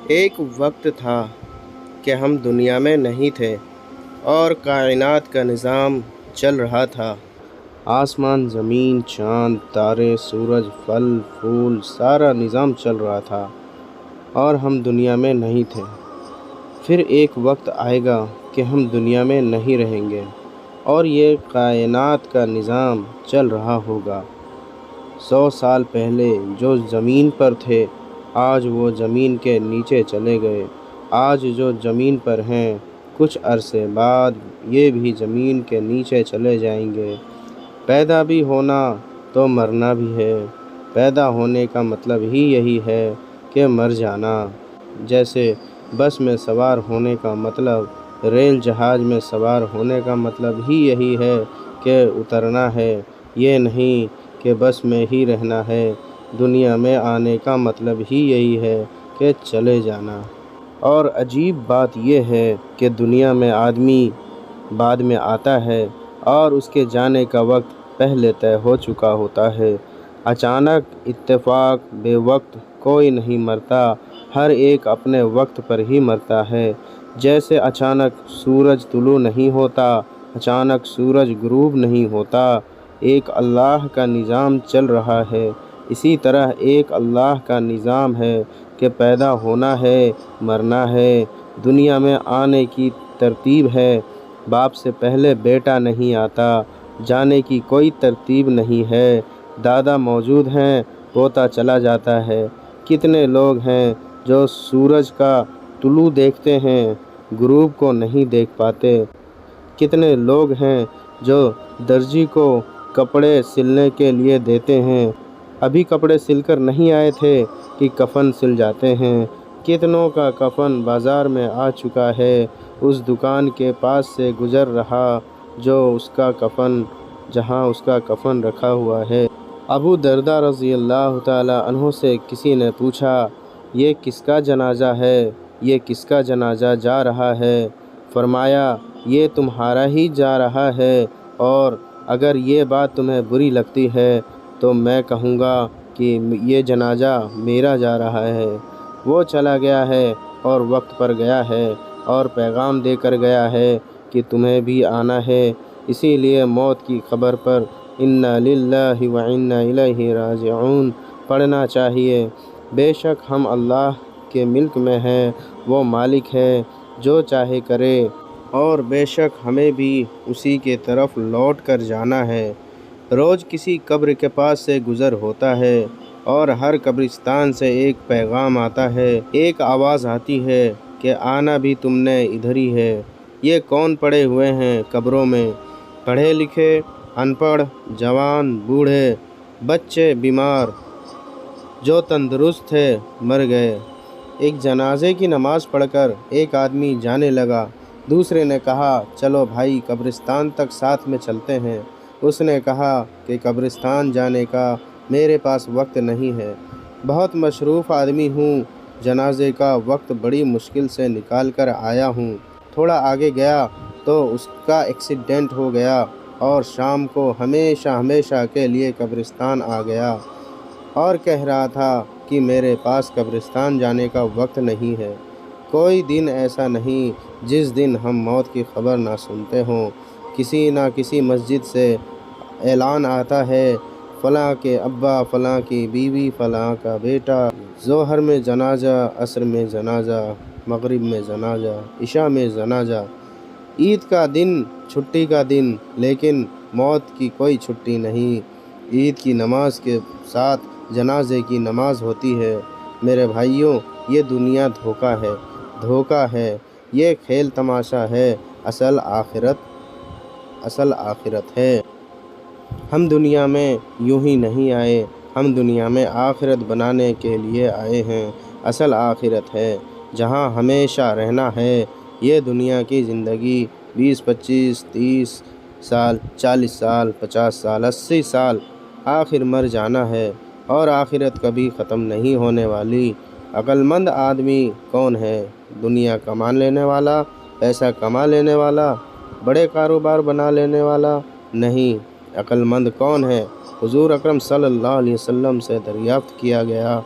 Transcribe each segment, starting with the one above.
ایک وقت تھا کہ ہم دنیا میں نہیں تھے اور کائنات کا نظام چل رہا تھا۔ آسمان، زمین، چاند، تارے، سورج، پھل پھول، سارا نظام چل رہا تھا اور ہم دنیا میں نہیں تھے۔ پھر ایک وقت آئے گا کہ ہم دنیا میں نہیں رہیں گے اور یہ کائنات کا نظام چل رہا ہوگا۔ 100 سال پہلے جو زمین پر تھے آج وہ زمین کے نیچے چلے گئے۔ آج جو زمین پر ہیں کچھ عرصے بعد یہ بھی زمین کے نیچے چلے جائیں گے۔ پیدا بھی ہونا تو مرنا بھی ہے۔ پیدا ہونے کا مطلب ہی یہی ہے کہ مر جانا۔ جیسے بس میں سوار ہونے کا مطلب، ریل جہاز میں سوار ہونے کا مطلب ہی یہی ہے کہ اترنا ہے، یہ نہیں کہ بس میں ہی رہنا ہے۔ دنیا میں آنے کا مطلب ہی یہی ہے کہ چلے جانا۔ اور عجیب بات یہ ہے کہ دنیا میں آدمی بعد میں آتا ہے اور اس کے جانے کا وقت پہلے طے ہو چکا ہوتا ہے۔ اچانک، اتفاق، بے وقت کوئی نہیں مرتا، ہر ایک اپنے وقت پر ہی مرتا ہے۔ جیسے اچانک سورج طلوع نہیں ہوتا، اچانک سورج غروب نہیں ہوتا، ایک اللہ کا نظام چل رہا ہے۔ اسی طرح ایک اللہ کا نظام ہے کہ پیدا ہونا ہے، مرنا ہے، دنیا میں آنے کی ترتیب ہے۔ باپ سے پہلے بیٹا نہیں آتا، جانے کی کوئی ترتیب نہیں ہے۔ دادا موجود ہیں، پوتا چلا جاتا ہے۔ کتنے لوگ ہیں جو سورج کا طلوع دیکھتے ہیں، غروب کو نہیں دیکھ پاتے۔ کتنے لوگ ہیں جو درزی کو کپڑے سلنے کے لیے دیتے ہیں، ابھی کپڑے سل کر نہیں آئے تھے کہ کفن سل جاتے ہیں۔ کتنوں کا کفن بازار میں آ چکا ہے، اس دکان کے پاس سے گزر رہا جو جہاں اس کا کفن رکھا ہوا ہے۔ ابو درداء رضی اللہ تعالیٰ عنہ سے کسی نے پوچھا، یہ کس کا جنازہ ہے؟ یہ کس کا جنازہ جا رہا ہے؟ فرمایا، یہ تمہارا ہی جا رہا ہے، اور اگر یہ بات تمہیں بری لگتی ہے تو میں کہوں گا کہ یہ جنازہ میرا جا رہا ہے۔ وہ چلا گیا ہے اور وقت پر گیا ہے اور پیغام دے کر گیا ہے کہ تمہیں بھی آنا ہے۔ اسی لیے موت کی خبر پر انا للہ و انا الیہ راجعون پڑھنا چاہیے۔ بے شک ہم اللہ کے ملک میں ہیں، وہ مالک ہے، جو چاہے کرے، اور بے شک ہمیں بھی اسی کے طرف لوٹ کر جانا ہے۔ روز کسی قبر کے پاس سے گزر ہوتا ہے اور ہر قبرستان سے ایک پیغام آتا ہے، ایک آواز آتی ہے کہ آنا بھی تم نے ادھر ہی ہے۔ یہ کون پڑے ہوئے ہیں قبروں میں؟ پڑھے لکھے، ان پڑھ، جوان، بوڑھے، بچے، بیمار، جو تندرست تھے مر گئے۔ ایک جنازے کی نماز پڑھ کر ایک آدمی جانے لگا، دوسرے نے کہا، چلو بھائی قبرستان تک ساتھ میں چلتے ہیں۔ اس نے کہا کہ قبرستان جانے کا میرے پاس وقت نہیں ہے، بہت مصروف آدمی ہوں، جنازے کا وقت بڑی مشکل سے نکال کر آیا ہوں۔ تھوڑا آگے گیا تو اس کا ایکسیڈنٹ ہو گیا اور شام کو ہمیشہ کے لیے قبرستان آ گیا اور کہہ رہا تھا کہ میرے پاس قبرستان جانے کا وقت نہیں ہے۔ کوئی دن ایسا نہیں جس دن ہم موت کی خبر نہ سنتے ہوں۔ کسی نہ کسی مسجد سے اعلان آتا ہے، فلاں کے ابا، فلاں کی بیوی، فلاں کا بیٹا، ظہر میں جنازہ، عصر میں جنازہ، مغرب میں جنازہ، عشاء میں جنازہ۔ عید کا دن چھٹی کا دن، لیکن موت کی کوئی چھٹی نہیں۔ عید کی نماز کے ساتھ جنازے کی نماز ہوتی ہے۔ میرے بھائیوں، یہ دنیا دھوکہ ہے، یہ کھیل تماشا ہے، اصل آخرت ہے۔ ہم دنیا میں یوں ہی نہیں آئے، ہم دنیا میں آخرت بنانے کے لیے آئے ہیں۔ اصل آخرت ہے جہاں ہمیشہ رہنا ہے۔ یہ دنیا کی زندگی 20، 25، 30 سال، 40 سال، 50 سال، 80 سال، آخر مر جانا ہے، اور آخرت کبھی ختم نہیں ہونے والی۔ عقل مند آدمی کون ہے؟ دنیا کما لینے والا، پیسہ کما لینے والا، بڑے کاروبار بنا لینے والا نہیں۔ عقل مند کون ہے؟ حضور اکرم صلی اللہ علیہ وسلم سے دریافت کیا گیا،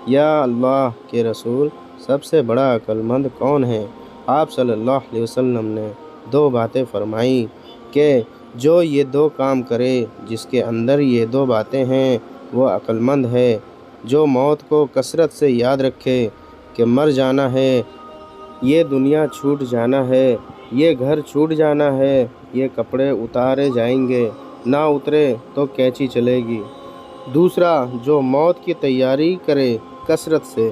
یا اللہ کے رسول، سب سے بڑا عقل مند کون ہے؟ آپ صلی اللہ علیہ وسلم نے 2 باتیں فرمائیں کہ جو یہ 2 کام کرے، جس کے اندر یہ 2 باتیں ہیں، وہ عقل مند ہے۔ جو موت کو کثرت سے یاد رکھے کہ مر جانا ہے، یہ دنیا چھوٹ جانا ہے، یہ گھر چھوٹ جانا ہے، یہ کپڑے اتارے جائیں گے، نہ اترے تو کینچی چلے گی۔ دوسرا، جو موت کی تیاری کرے کثرت سے،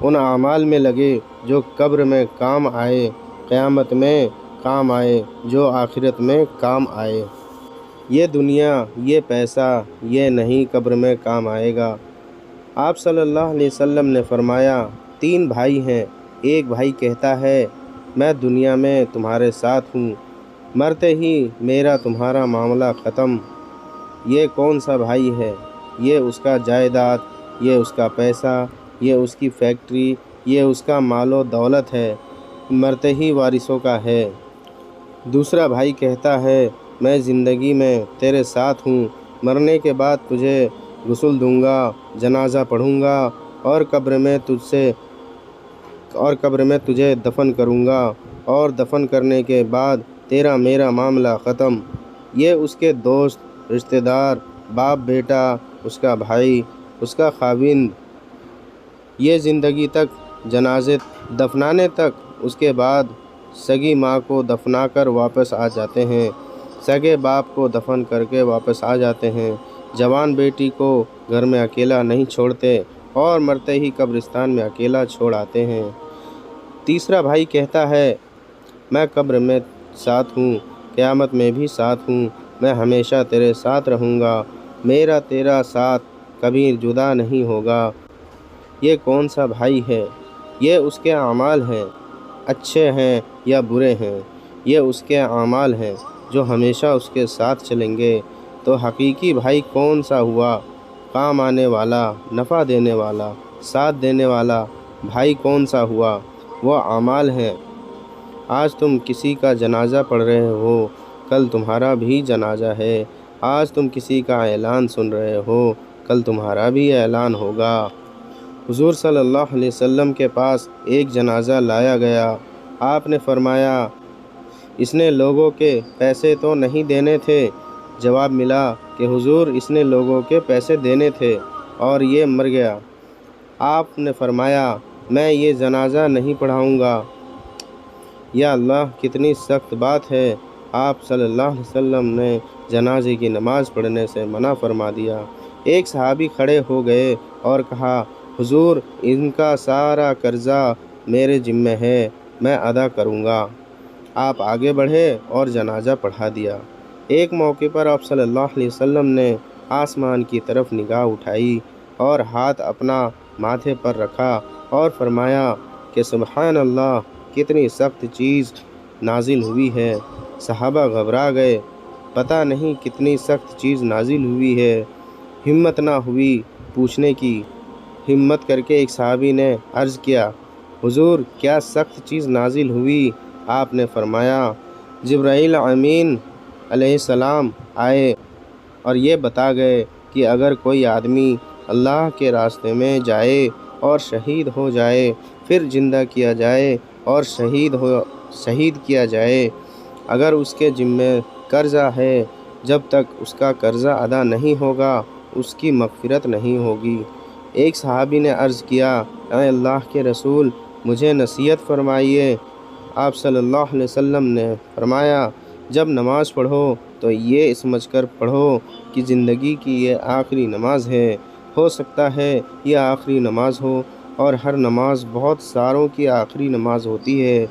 ان اعمال میں لگے جو قبر میں کام آئے، قیامت میں کام آئے، جو آخرت میں کام آئے۔ یہ دنیا، یہ پیسہ، یہ نہیں قبر میں کام آئے گا۔ آپ صلی اللہ علیہ وسلم نے فرمایا، 3 بھائی ہیں، ایک بھائی کہتا ہے میں دنیا میں تمہارے ساتھ ہوں، مرتے ہی میرا تمہارا معاملہ ختم۔ یہ کون سا بھائی ہے؟ یہ اس کا جائیداد، یہ اس کا پیسہ، یہ اس کی فیکٹری، یہ اس کا مال و دولت ہے، مرتے ہی وارثوں کا ہے۔ دوسرا بھائی کہتا ہے میں زندگی میں تیرے ساتھ ہوں، مرنے کے بعد تجھے غسل دوں گا، جنازہ پڑھوں گا اور قبر میں تجھے دفن کروں گا، اور دفن کرنے کے بعد تیرا میرا معاملہ ختم۔ یہ اس کے دوست، رشتہ دار، باپ بیٹا، اس کا بھائی، اس کا خاوند، یہ زندگی تک، جنازے دفنانے تک، اس کے بعد سگی ماں کو دفنا کر واپس آ جاتے ہیں، سگے باپ کو دفن کر کے واپس آ جاتے ہیں، جوان بیٹی کو گھر میں اکیلا نہیں چھوڑتے اور مرتے ہی قبرستان میں اکیلا چھوڑ آتے ہیں۔ تیسرا بھائی کہتا ہے میں قبر میں ساتھ ہوں، قیامت میں بھی ساتھ ہوں، میں ہمیشہ تیرے ساتھ رہوں گا، میرا تیرا ساتھ کبھی جدا نہیں ہوگا۔ یہ کون سا بھائی ہے؟ یہ اس کے اعمال ہیں، اچھے ہیں یا برے ہیں، یہ اس کے اعمال ہیں جو ہمیشہ اس کے ساتھ چلیں گے۔ تو حقیقی بھائی کون سا ہوا؟ کام آنے والا، نفع دینے والا، ساتھ دینے والا بھائی کون سا ہوا؟ وہ اعمال ہیں۔ آج تم کسی کا جنازہ پڑھ رہے ہو، کل تمہارا بھی جنازہ ہے۔ آج تم کسی کا اعلان سن رہے ہو، کل تمہارا بھی اعلان ہوگا۔ حضور صلی اللہ علیہ وسلم کے پاس ایک جنازہ لایا گیا۔ آپ نے فرمایا اس نے لوگوں کے پیسے تو نہیں دینے تھے؟ جواب ملا کہ حضور اس نے لوگوں کے پیسے دینے تھے اور یہ مر گیا۔ آپ نے فرمایا میں یہ جنازہ نہیں پڑھاؤں گا۔ یا اللہ، کتنی سخت بات ہے! آپ صلی اللہ علیہ وسلم نے جنازے کی نماز پڑھنے سے منع فرما دیا۔ ایک صحابی کھڑے ہو گئے اور کہا حضور ان کا سارا قرضہ میرے ذمہ ہے، میں ادا کروں گا۔ آپ آگے بڑھے اور جنازہ پڑھا دیا۔ ایک موقع پر آپ صلی اللہ علیہ وسلم نے آسمان کی طرف نگاہ اٹھائی اور ہاتھ اپنا ماتھے پر رکھا اور فرمایا کہ سبحان اللہ، کتنی سخت چیز نازل ہوئی ہے۔ صحابہ گھبرا گئے، پتہ نہیں کتنی سخت چیز نازل ہوئی ہے۔ ہمت نہ ہوئی پوچھنے کی۔ ہمت کر کے ایک صحابی نے عرض کیا حضور کیا سخت چیز نازل ہوئی؟ آپ نے فرمایا جبرائیل امین علیہ السلام آئے اور یہ بتا گئے کہ اگر کوئی آدمی اللہ کے راستے میں جائے اور شہید ہو جائے، پھر زندہ کیا جائے اور شہید کیا جائے، اگر اس کے ذمہ قرضہ ہے، جب تک اس کا قرضہ ادا نہیں ہوگا اس کی مغفرت نہیں ہوگی۔ ایک صحابی نے عرض کیا اے اللہ کے رسول، مجھے نصیحت فرمائیے۔ آپ صلی اللہ علیہ وسلم نے فرمایا جب نماز پڑھو تو یہ سمجھ کر پڑھو کہ زندگی کی یہ آخری نماز ہے۔ ہو سکتا ہے یہ آخری نماز ہو، اور ہر نماز بہت ساروں کی آخری نماز ہوتی ہے۔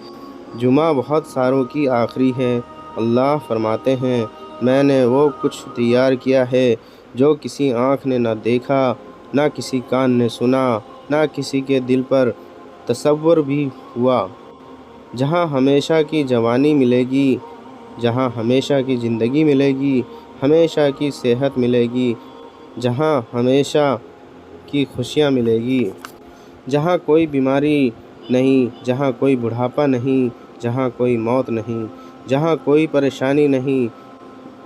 جمعہ بہت ساروں کی آخری ہے۔ اللہ فرماتے ہیں میں نے وہ کچھ تیار کیا ہے جو کسی آنکھ نے نہ دیکھا، نہ کسی کان نے سنا، نہ کسی کے دل پر تصور بھی ہوا۔ جہاں ہمیشہ کی جوانی ملے گی، جہاں ہمیشہ کی زندگی ملے گی، ہمیشہ کی صحت ملے گی، جہاں ہمیشہ کی خوشیاں ملے گی، جہاں کوئی بیماری نہیں، جہاں کوئی بڑھاپا نہیں، جہاں کوئی موت نہیں، جہاں کوئی پریشانی نہیں،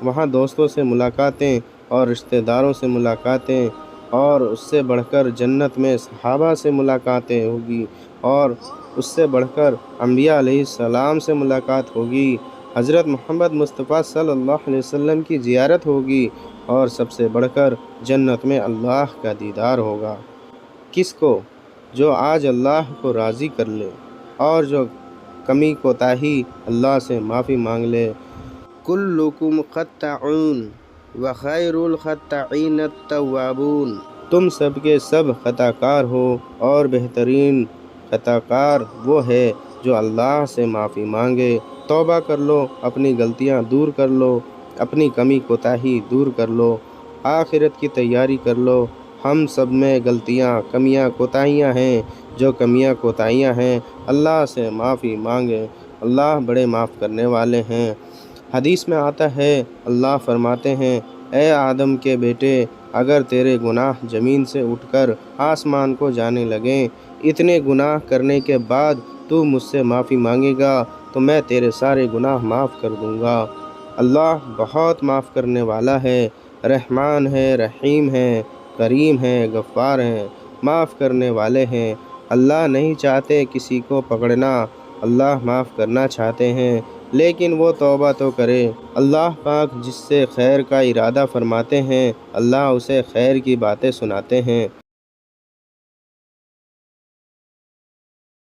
وہاں دوستوں سے ملاقاتیں اور رشتہ داروں سے ملاقاتیں، اور اس سے بڑھ کر جنت میں صحابہ سے ملاقاتیں ہوگی، اور اس سے بڑھ کر انبیاء علیہ السلام سے ملاقات ہوگی، حضرت محمد مصطفیٰ صلی اللہ علیہ وسلم کی زیارت ہوگی، اور سب سے بڑھ کر جنت میں اللہ کا دیدار ہوگا۔ کس کو؟ جو آج اللہ کو راضی کر لے اور جو کمی کوتاہی اللہ سے معافی مانگ لے۔ کلکم خطاؤن وخیر الخطائین التوابون، تم سب کے سب خطا کار ہو اور بہترین خطا کار وہ ہے جو اللہ سے معافی مانگے۔ توبہ کر لو، اپنی غلطیاں دور کر لو، اپنی کمی کوتاہی دور کر لو، آخرت کی تیاری کر لو۔ ہم سب میں غلطیاں، کمیاں، کوتاہیاں ہیں۔ جو کمیاں کوتاہیاں ہیں اللہ سے معافی مانگے، اللہ بڑے معاف کرنے والے ہیں۔ حدیث میں آتا ہے، اللہ فرماتے ہیں، اے آدم کے بیٹے، اگر تیرے گناہ زمین سے اٹھ کر آسمان کو جانے لگیں، اتنے گناہ کرنے کے بعد تو مجھ سے معافی مانگے گا تو میں تیرے سارے گناہ معاف کر دوں گا۔ اللہ بہت معاف کرنے والا ہے، رحمان ہے، رحیم ہے، کریم ہے، غفار ہے، معاف کرنے والے ہیں۔ اللہ نہیں چاہتے کسی کو پکڑنا، اللہ معاف کرنا چاہتے ہیں، لیکن وہ توبہ تو کرے۔ اللہ پاک جس سے خیر کا ارادہ فرماتے ہیں اللہ اسے خیر کی باتیں سناتے ہیں۔